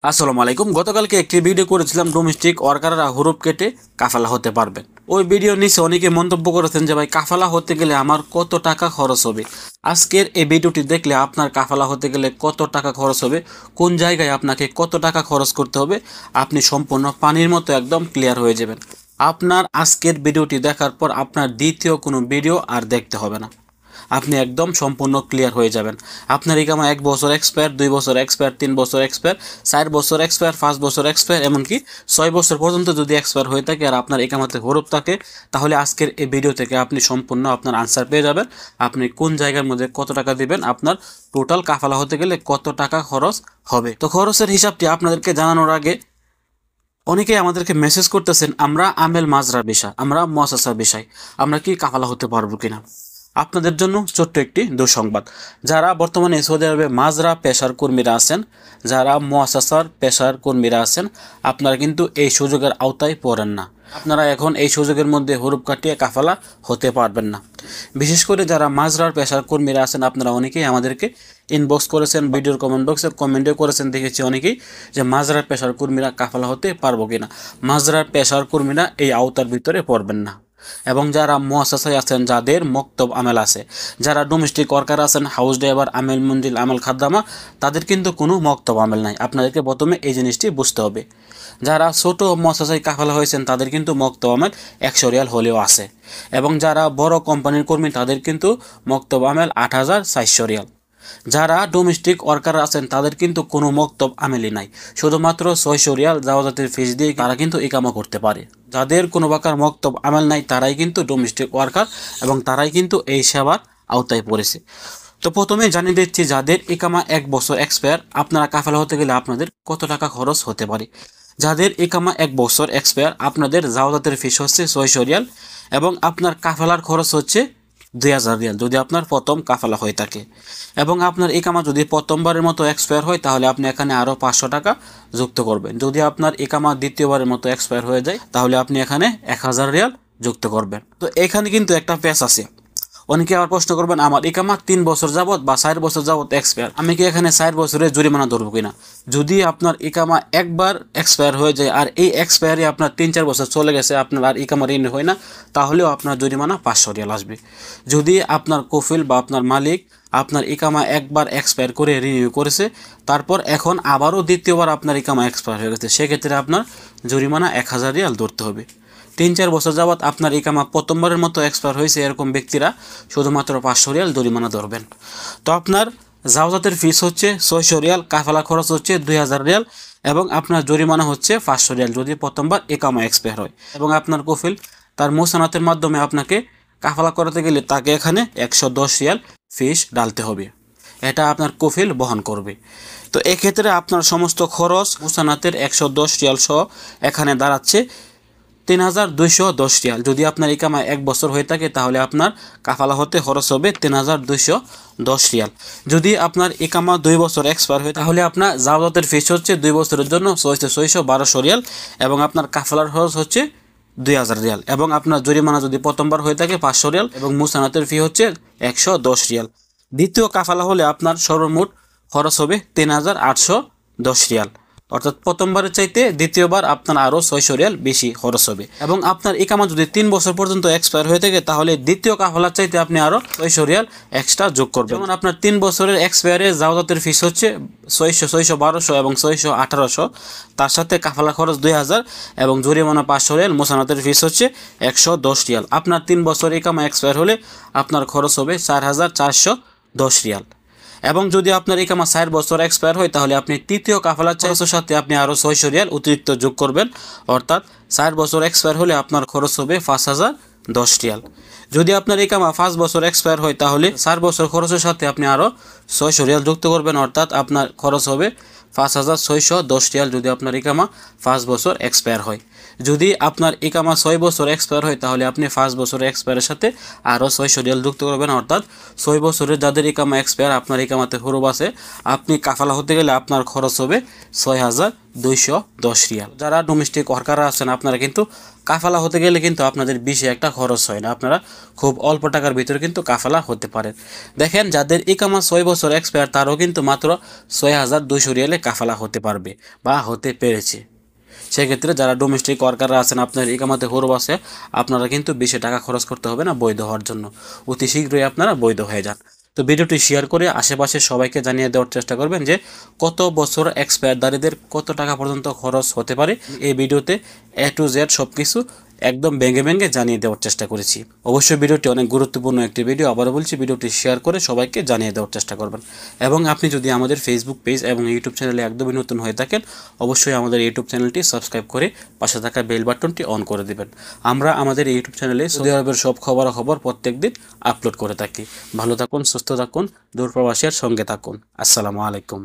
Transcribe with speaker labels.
Speaker 1: আসসালামু আলাইকুম। গতকালকে একটি ভিডিও করেছিলাম ডোমেস্টিক ওয়ার্কাররা হরুপ কেটে কাফালা হতে পারবেন। ওই ভিডিও নিচে অনেকে মন্তব্য করেছেন যে ভাই কাফালা হতে গেলে আমার কত টাকা খরচ হবে। আজকের এই ভিডিওটি দেখলে আপনার কাফালা হতে গেলে কত টাকা খরচ হবে, কোন জায়গায় আপনাকে কত টাকা খরচ করতে হবে, আপনি সম্পূর্ণ পানির মতো একদম ক্লিয়ার হয়ে যাবেন। আপনার আজকের ভিডিওটি দেখার পর আপনার দ্বিতীয় কোনো ভিডিও আর দেখতে হবে না, আপনি একদম সম্পূর্ণ ক্লিয়ার হয়ে যাবেন। আপনার ইকামা 1 বছর এক্সপায়ার, 2 বছর এক্সপায়ার, 3 বছর এক্সপায়ার, 4 বছর এক্সপায়ার, 5 বছর এক্সপায়ার, এমনকি 6 বছর পর্যন্ত যদি এক্সপায়ার হয়ে থাকে আর আপনার ইকামাতে হরুপ থাকে, তাহলে আজকের এই ভিডিও থেকে আপনি সম্পূর্ণ আপনার আনসার পেয়ে যাবেন। আপনি কোন জায়গার মধ্যে কত টাকা দিবেন, আপনার টোটাল কাফালা হতে গেলে কত টাকা খরচ হবে। তো খরচের হিসাবটি আপনাদেরকে জানানোর আগে অনেকেই আমাদেরকে মেসেজ করতেছেন, আমরা আমেল মাজরা বিষয়, আমরা মুআসাসার বিষয়, আমরা কি কাফালা হতে পারবো কিনা। আপনাদের জন্য ছোট্ট একটি দুঃসংবাদ। যারা বর্তমানে সৌদি আরবে মাজরা পেশার কর্মীরা আছেন, যারা মুআসাসার পেশার কর্মীরা আছেন, আপনারা কিন্তু এই সুযোগের আওতায় পড়েন না। আপনারা এখন এই সুযোগের মধ্যে হরুপ কাটিয়ে কাফালা হতে পারবেন না। বিশেষ করে যারা মাজরার পেশার কর্মীরা আছেন, আপনারা অনেকেই আমাদেরকে ইনবক্স করেছেন, ভিডিওর কমেন্ট বক্সে কমেন্টও করেছেন, দেখেছি অনেকেই যে মাজরার পেশার কর্মীরা কাফালা হতে পারবো কিনা। মাজরার পেশার কর্মীরা এই আওতার ভিতরে পড়বেন না। এবং যারা মুআসাসায় আছেন, যাদের মক্তব আমেল আছে, যারা ডোমেস্টিক ওয়ার্কার আছেন, হাউস ড্রাইভার, আমেল মঞ্জিল, আমেল খাদ্দামা, তাদের কিন্তু কোনো মক্তব আমেল নাই। আপনাদেরকে প্রথমে এই জিনিসটি বুঝতে হবে। যারা ছোট মুআসাসায় কাফালা হয়েছেন, তাদের কিন্তু মক্তব আমেল 100 রিয়াল হলেও আছে। এবং যারা বড় কোম্পানির কর্মী, তাদের কিন্তু মক্তব আমেল 8400 রিয়াল। যারা ডোমেস্টিক ওয়ার্কার আছেন, তাদের কিন্তু কোনো মক্তব আমেলই নাই, শুধুমাত্র 600 রিয়াল জাওয়াজাতের ফিস দিয়ে তারা কিন্তু ইকামা করতে পারে। যাদের কোনো প্রকার মক্তব আমেল নাই, তারাই কিন্তু ডোমেস্টিক ওয়ার্কার এবং তারাই কিন্তু এই সেবার আওতায় পড়েছে। তো প্রথমে জানিয়ে দিচ্ছি, যাদের ইকামা 1 বছর এক্সপায়ার, আপনারা কাফালা হতে গেলে আপনাদের কত টাকা খরচ হতে পারে। যাদের ইকামা 1 বছর এক্সপায়ার, আপনাদের জাওয়াজাতের ফিস হচ্ছে 600 রিয়াল এবং আপনার কাফালার খরচ হচ্ছে 2000 রিয়াল যদি আপনার প্রথম কাফালা হয়ে থাকে। এবং আপনার ইকামা যদি প্রথমবারের মতো এক্সপায়ার হয়, তাহলে আপনি এখানে আরও 500 টাকা যুক্ত করবেন। যদি আপনার ইকামা দ্বিতীয়বারের মতো এক্সপায়ার হয়ে যায়, তাহলে আপনি এখানে 1000 রিয়াল যুক্ত করবেন। তো এখানে কিন্তু একটা প্যাচ আছে। অনেকে আবার প্রশ্ন করবেন, আমার ইকামা 3 বছর যাবত বা 4 বছর যাবত এক্সপায়ার, আমি কি এখানে 4 বছরের জরিমানা ধরবো কিনা। যদি আপনার ইকামা একবার এক্সপায়ার হয়ে যায় আর এই এক্সপায়ারে আপনার 3-4 বছর চলে গেছে, আপনার আর ইকামা রিনিউ হয় না, তাহলেও আপনার জরিমানা 500 রিয়াল আসবে। যদি আপনার কফিল বা আপনার মালিক আপনার ইকামা একবার এক্সপায়ার করে রিনিউ করেছে, তারপর এখন আবারও দ্বিতীয়বার আপনার ইকামা এক্সপায়ার হয়ে গেছে, সেক্ষেত্রে আপনার জরিমানা 1000 রিয়াল ধরতে হবে। 3-4 বছর যাবৎ আপনার ইকামা প্রথমবারের মতো এক্সপায়ার হয়েছে, এরকম ব্যক্তিরা শুধুমাত্র 500 রিয়াল জরিমানা ধরবেন। তো আপনার জাওজাতের ফিস হচ্ছে 600 রিয়াল, কাফালা খরচ হচ্ছে 2000 রিয়াল এবং আপনার জরিমানা হচ্ছে 500 রিয়াল যদি প্রথমবার ইকামা এক্সপায়ার হয়। এবং আপনার কফিল তার মুসানাতের মাধ্যমে আপনাকে কাফালা করাতে গেলে তাকে এখানে 110 রিয়াল ফিস ডালতে হবে, এটা আপনার কফিল বহন করবে। তো এক্ষেত্রে আপনার সমস্ত খরচ মুসানাতের 110 রিয়াল সহ এখানে দাঁড়াচ্ছে 3210 রিয়াল। যদি আপনার ইকামা 1 বছর হয়ে থাকে, তাহলে আপনার কাফালা হতে খরচ হবে 3210 রিয়াল। যদি আপনার ইকামা 2 বছর এক্সপায়ার হয়, তাহলে আপনার জাওজাতের ফিস হচ্ছে 2 বছরের জন্য 600-1200 রিয়াল এবং আপনার কাফালার খরচ হচ্ছে 2000 রিয়াল এবং আপনার জরিমানা যদি প্রথমবার হয়ে থাকে 500 রিয়াল এবং মুসানাতের ফি হচ্ছে 110 রিয়াল। দ্বিতীয় কাফালা হলে আপনার সর্বমোট খরচ হবে 3810 রিয়াল, অর্থাৎ প্রথমবারের চাইতে দ্বিতীয়বার আপনার আরও 600 রিয়াল বেশি খরচ হবে। এবং আপনার ইকামা যদি 3 বছর পর্যন্ত এক্সপায়ার হয়ে থাকে, তাহলে দ্বিতীয় কাফালার চাইতে আপনি আরও 600 রিয়াল এক্সট্রা যোগ করবেন। যেমন আপনার 3 বছরের এক্সপায়ারে জাওজাতের ফিস হচ্ছে 600-1200 এবং 600-1800, তার সাথে কাফালা খরচ 2000 এবং জরিমানা 500 রিয়াল, মোসানাতের ফিস হচ্ছে 110 রিয়াল। আপনার 3 বছর ইকামা এক্সপায়ার হলে আপনার খরচ হবে 4410 রিয়াল। এবং যদি আপনার ইকামা 4 বছর এক্সপায়ার হয়, তাহলে আপনি তৃতীয় কাফালার খরচের সাথে আপনি আরও 600 রিয়াল অতিরিক্ত যোগ করবেন, অর্থাৎ 4 বছর এক্সপায়ার হলে আপনার খরচ হবে 5010 রিয়াল। যদি আপনার ইকামা 5 বছর এক্সপায়ার হয়, তাহলে 4 বছর খরচের সাথে আপনি আরও 600 রিয়াল যুক্ত করবেন, অর্থাৎ আপনার খরচ হবে 5610 রিয়াল যদি আপনার ইকামা 5 বছর এক্সপায়ার হয়। যদি আপনার ইকামা 6 বছর এক্সপায়ার হয়, তাহলে আপনি 5 বছরের এক্সপায়ারের সাথে আরও 600 রিয়াল যুক্ত করবেন, অর্থাৎ 6 বছরের যাদের ইকামা এক্সপায়ার, আপনার ইকামাতে হরুপ আছে, আপনি কাফালা হতে গেলে আপনার খরচ হবে 210 রিয়াল। যারা ডোমেস্টিক ওয়ার্কাররা আছেন আপনারা কিন্তু কাফালা হতে গেলে কিন্তু আপনাদের বেশি একটা খরচ হয় না, আপনারা খুব অল্প টাকার ভিতরে কিন্তু কাফালা হতে পারেন। দেখেন যাদের ইকামা 6 বছর এক্সপায়ার তারও কিন্তু মাত্র 6200 রিয়ালে কাফালা হতে পারবে বা হতে পেরেছে। সেক্ষেত্রে যারা ডোমেস্টিক ওয়ার্কাররা আছেন আপনার ইকামাতে হরুপ আছে, আপনারা কিন্তু বেশি টাকা খরচ করতে হবে না বৈধ হওয়ার জন্য, অতি শীঘ্রই আপনারা বৈধ হয়ে যান। তো ভিডিওটি শেয়ার করে আশেপাশে সবাইকে জানিয়ে দেওয়ার চেষ্টা করবেন যে কত বছর এক্সপায়ারদারীদের কত টাকা পর্যন্ত খরচ হতে পারে। এই ভিডিওতে A to Z সব কিছু একদম ভেঙে ভেঙে জানিয়ে দেওয়ার চেষ্টা করেছি। অবশ্যই ভিডিওটি অনেক গুরুত্বপূর্ণ একটি ভিডিও, আবারও বলছি ভিডিওটি শেয়ার করে সবাইকে জানিয়ে দেওয়ার চেষ্টা করবেন। এবং আপনি যদি আমাদের ফেসবুক পেজ এবং ইউটিউব চ্যানেলে একদমই নতুন হয়ে থাকেন অবশ্যই আমাদের ইউটিউব চ্যানেলটি সাবস্ক্রাইব করে পাশে থাকা বেল বাটনটি অন করে দিবেন। আমরা আমাদের ইউটিউব চ্যানেলে সৌদি আরবের সব খবরাখবর প্রত্যেকদিন আপলোড করে থাকি। ভালো থাকুন, সুস্থ থাকুন, দূরপ্রবাসীর সঙ্গে থাকুন। আসসালামু আলাইকুম।